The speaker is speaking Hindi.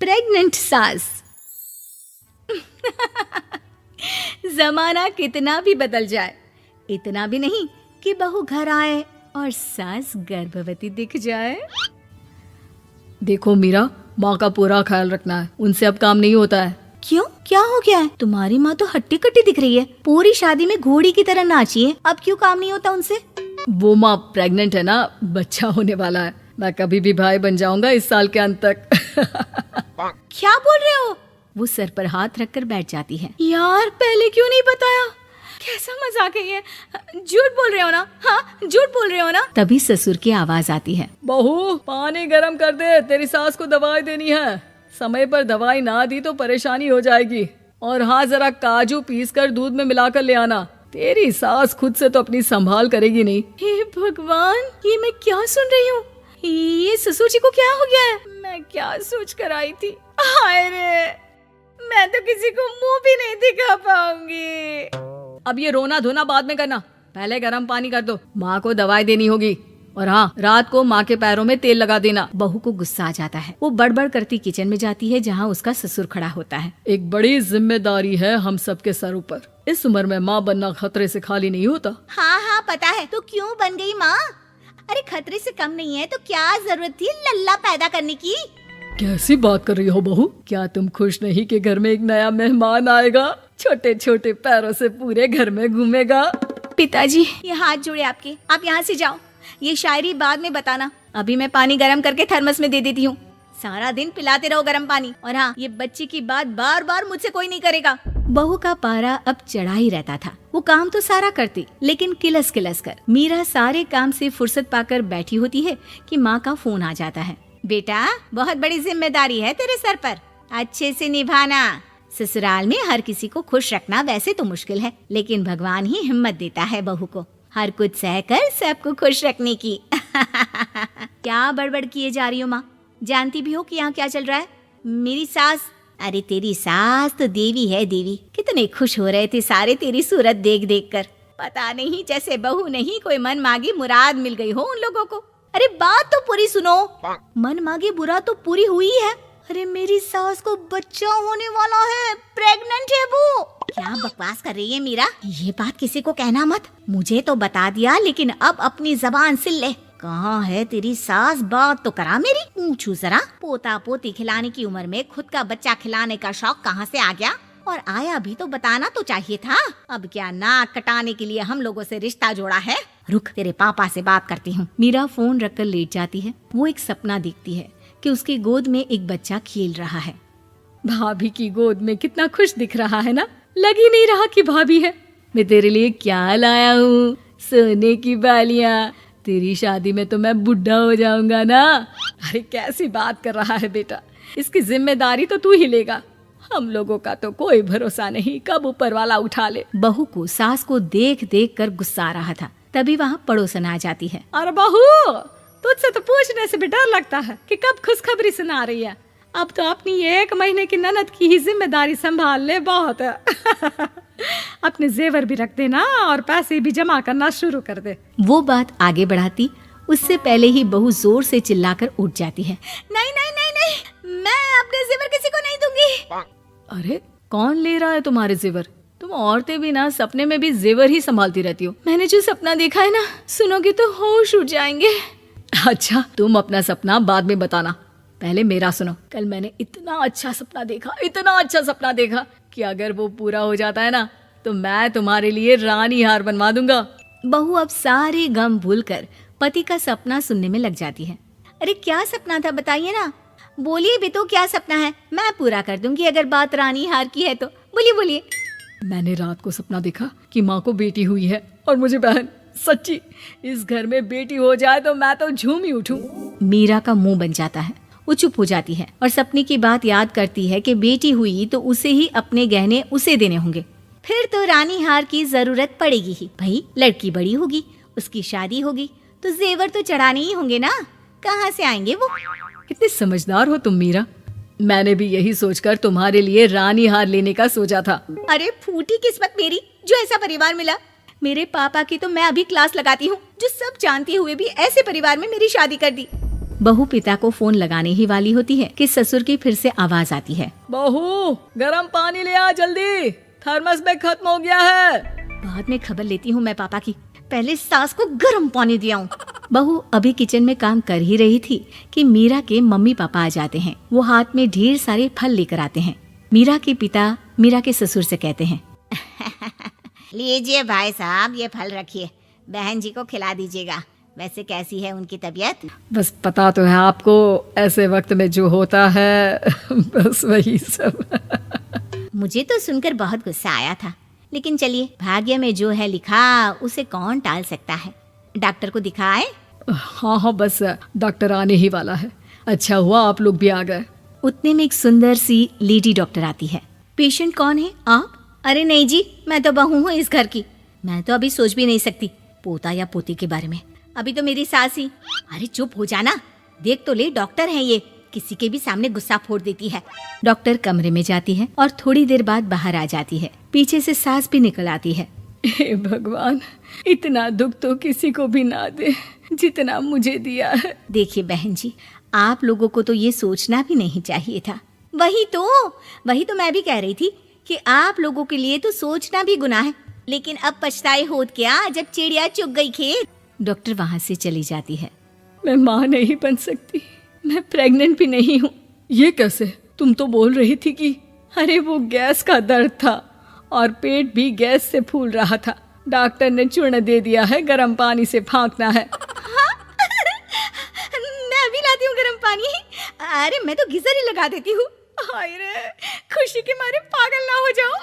प्रेग्नेंट सास। जमाना कितना भी बदल जाए, इतना भी नहीं कि बहू घर आए और सास गर्भवती दिख जाए। देखो मीरा, माँ का पूरा ख्याल रखना है, उनसे अब काम नहीं होता है। क्यों, क्या हो गया है? तुम्हारी माँ तो हट्टी कट्टी दिख रही है, पूरी शादी में घोड़ी की तरह नाची है, अब क्यों काम नहीं होता उनसे? वो माँ प्रेग्नेंट है ना, बच्चा होने वाला है। मैं कभी भी भाई बन जाऊंगा इस साल के अंत तक। क्या बोल रहे हो? वो सर पर हाथ रखकर बैठ जाती है। यार पहले क्यों नहीं बताया? कैसा मजाक है ये? झूठ बोल रहे हो ना? हाँ, झूठ बोल रहे हो ना? तभी ससुर की आवाज आती है। बहू, पानी गरम कर दे, तेरी सास को दवाई देनी है। समय पर दवाई ना दी तो परेशानी हो जाएगी। और हाँ, जरा काजू पीस कर दूध में मिलाकर ले आना। तेरी सास खुद से तो अपनी संभाल करेगी नहीं। हे भगवान, ये मैं क्या सुन रही हूँ? ये ससुर जी को क्या हो गया है? मैं क्या सोच कर आई थी? हाय रे, मैं तो किसी को मुंह भी नहीं दिखा पाऊंगी। अब ये रोना धोना बाद में करना, पहले गर्म पानी कर दो, माँ को दवाई देनी होगी। और हाँ, रात को माँ के पैरों में तेल लगा देना। बहू को गुस्सा आ जाता है, वो बड़बड़ करती किचन में जाती है जहाँ उसका ससुर खड़ा होता है। एक बड़ी जिम्मेदारी है हम सबके सर ऊपर। इस उम्र में माँ बनना खतरे से खाली नहीं होता। हाँ हाँ पता है, तो क्यों बन गई माँ? अरे खतरे से कम नहीं है तो क्या जरूरत थी लल्ला पैदा करने की? कैसी बात कर रही हो बहू? क्या तुम खुश नहीं कि घर में एक नया मेहमान आएगा, छोटे छोटे पैरों से पूरे घर में घूमेगा? पिताजी, ये हाथ जोड़े आपके, आप यहाँ से जाओ। ये शायरी बाद में बताना, अभी मैं पानी गरम करके थर्मस में दे देती हूँ। सारा दिन पिलाते रहो गरम पानी। और हाँ, ये बच्चे की बात बार बार मुझसे कोई नहीं करेगा। बहू का पारा अब चढ़ा ही रहता था। वो काम तो सारा करती, लेकिन किलस किलस कर। मीरा सारे काम से फुर्सत पाकर बैठी होती है कि माँ का फोन आ जाता है। बेटा, बहुत बड़ी जिम्मेदारी है तेरे सर पर, अच्छे से निभाना। ससुराल में हर किसी को खुश रखना वैसे तो मुश्किल है, लेकिन भगवान ही हिम्मत देता है बहू को हर कुछ सहकर सबको खुश रखने की। क्या बड़बड़ किए जा रही हो माँ? जानती भी हो कि यहाँ क्या चल रहा है? मेरी सास, अरे तेरी सास तो देवी है देवी। कितने खुश हो रहे थे सारे तेरी सूरत देख देख कर। पता नहीं जैसे बहू नहीं कोई मन मांगी मुराद मिल गई हो उन लोगों को। अरे बात तो पूरी सुनो। मन मांगी बुरा तो पूरी हुई है। अरे मेरी सास को बच्चा होने वाला है, प्रेग्नेंट है वो। क्या बकवास कर रही है मीरा? ये बात किसी को कहना मत। मुझे तो बता दिया, लेकिन अब अपनी जबान सिल ले। कहाँ है तेरी सास? बात तो करा मेरी। पूछू जरा, पोता पोती खिलाने की उम्र में खुद का बच्चा खिलाने का शौक कहाँ से आ गया? और आया भी तो बताना तो चाहिए था। अब क्या नाक कटाने के लिए हम लोगों से रिश्ता जोड़ा है? रुक, तेरे पापा से बात करती हूँ। मीरा फोन रखकर लेट जाती है। वो एक सपना देखती है कि उसकी गोद में एक बच्चा खेल रहा है। भाभी की गोद में कितना खुश दिख रहा है ना, लग ही नहीं रहा कि भाभी है। मैं तेरे लिए क्या लाया हूँ, सोने की बालियाँ। तेरी शादी में तो मैं बुढ़ा हो जाऊंगा ना। अरे कैसी बात कर रहा है बेटा, इसकी जिम्मेदारी तो तू ही लेगा। हम लोगों का तो कोई भरोसा नहीं, कब ऊपर वाला उठा ले। बहू को सास को देख देख कर गुस्सा आ रहा था। तभी वहाँ पड़ोसन आ जाती है। अरे बहू, तुझसे तो पूछने से भी डर लगता है कि कब खुशखबरी सुना रही है। अब तो अपनी 1 महीने की ननद की ही जिम्मेदारी संभाल ले, बहुत है। अपने जेवर भी रख देना और पैसे भी जमा करना शुरू कर दे। वो बात आगे बढ़ाती उससे पहले ही बहू जोर से चिल्लाकर उठ जाती है। नहीं नहीं नहीं नहीं, मैं अपने जेवर किसी को नहीं दूंगी। अरे कौन ले रहा है तुम्हारे जेवर? तुम औरतें भी ना सपने में भी जेवर ही संभालती रहती हो। मैंने जो सपना देखा है ना, सुनोगे तो होश उड़ जाएंगे। अच्छा, तुम अपना सपना बाद में बताना, पहले मेरा सुनो। कल मैंने इतना अच्छा सपना देखा, इतना अच्छा सपना देखा कि अगर वो पूरा हो जाता है ना तो मैं तुम्हारे लिए रानी हार बनवा दूंगा। बहू अब सारे गम भूलकर पति का सपना सुनने में लग जाती है। अरे क्या सपना था, बताइए ना। बोलिए भी तो, क्या सपना है? मैं पूरा कर दूंगी अगर बात रानी हार की है तो। बोलिए बोलिए। मैंने रात को सपना देखा कि माँ को बेटी हुई है और मुझे बहन। सच्ची, इस घर में बेटी हो जाए तो मैं तो झूम ही उठूं। मीरा का मुंह बन जाता है। वो चुप हो जाती है और सपने की बात याद करती है कि बेटी हुई तो उसे ही अपने गहने उसे देने होंगे। फिर तो रानी हार की जरूरत पड़ेगी ही। भाई लड़की बड़ी होगी, उसकी शादी होगी तो जेवर तो चढ़ाने ही होंगे ना, कहाँ से आएंगे वो? कितने समझदार हो तुम मीरा। मैंने भी यही सोचकर तुम्हारे लिए रानी हार लेने का सोचा था। अरे फूटी किस्मत मेरी जो ऐसा परिवार मिला। मेरे पापा की तो मैं अभी क्लास लगाती हूँ, जो सब जानते हुए भी ऐसे परिवार में मेरी शादी कर दी। बहू पिता को फोन लगाने ही वाली होती है कि ससुर की फिर से आवाज आती है। बहू गरम पानी ले आ जल्दी, थर्मस में खत्म हो गया है। बाद में खबर लेती हूँ मैं पापा की, पहले सास को गर्म पानी दिया हूँ। बहू अभी किचन में काम कर ही रही थी कि मीरा के मम्मी पापा आ जाते हैं। वो हाथ में ढेर सारे फल लेकर आते हैं। मीरा के पिता मीरा के ससुर से कहते हैं, लीजिए भाई साहब, ये फल रखिए, बहन जी को खिला दीजिएगा। वैसे कैसी है उनकी तबीयत? बस पता तो है आपको, ऐसे वक्त में जो होता है बस वही सब। मुझे तो सुनकर बहुत गुस्सा आया था, लेकिन चलिए, भाग्य में जो है लिखा उसे कौन टाल सकता है। डॉक्टर को दिखाए? हाँ, बस डॉक्टर आने ही वाला है। अच्छा हुआ आप लोग भी आ गए। उतने में एक सुंदर सी लेडी डॉक्टर आती है। पेशेंट कौन है आप? अरे नहीं जी, मैं तो बहू हूँ इस घर की। मैं तो अभी सोच भी नहीं सकती पोता या पोती के बारे में। अभी तो मेरी सास ही। अरे चुप हो जाना, देख तो ले, डॉक्टर है ये, किसी के भी सामने गुस्सा फोड़ देती है। डॉक्टर कमरे में जाती है और थोड़ी देर बाद बाहर आ जाती है। पीछे से सास भी निकल आती है। हे भगवान, इतना दुख तो किसी को भी ना दे जितना मुझे दिया है। देखिए बहन जी, आप लोगों को तो ये सोचना भी नहीं चाहिए था। वही तो मैं भी कह रही थी कि आप लोगों के लिए तो सोचना भी गुनाह है, लेकिन अब पछताए होत क्या जब चिड़िया चुग गई खेत। डॉक्टर वहाँ से चली जाती है। मैं माँ नहीं बन सकती, मैं प्रेग्नेंट भी नहीं हूँ। ये कैसे? तुम तो बोल रही थी कि अरे वो गैस का दर्द था और पेट भी गैस से फूल रहा था। डॉक्टर ने चूर्ण दे दिया है, गर्म पानी से फाँकना है। हाँ? मैं अभी लाती हूँ गर्म पानी। अरे मैं तो गीजर ही लगा देती हूँ। हाय रे, खुशी के मारे पागल ना हो जाओ।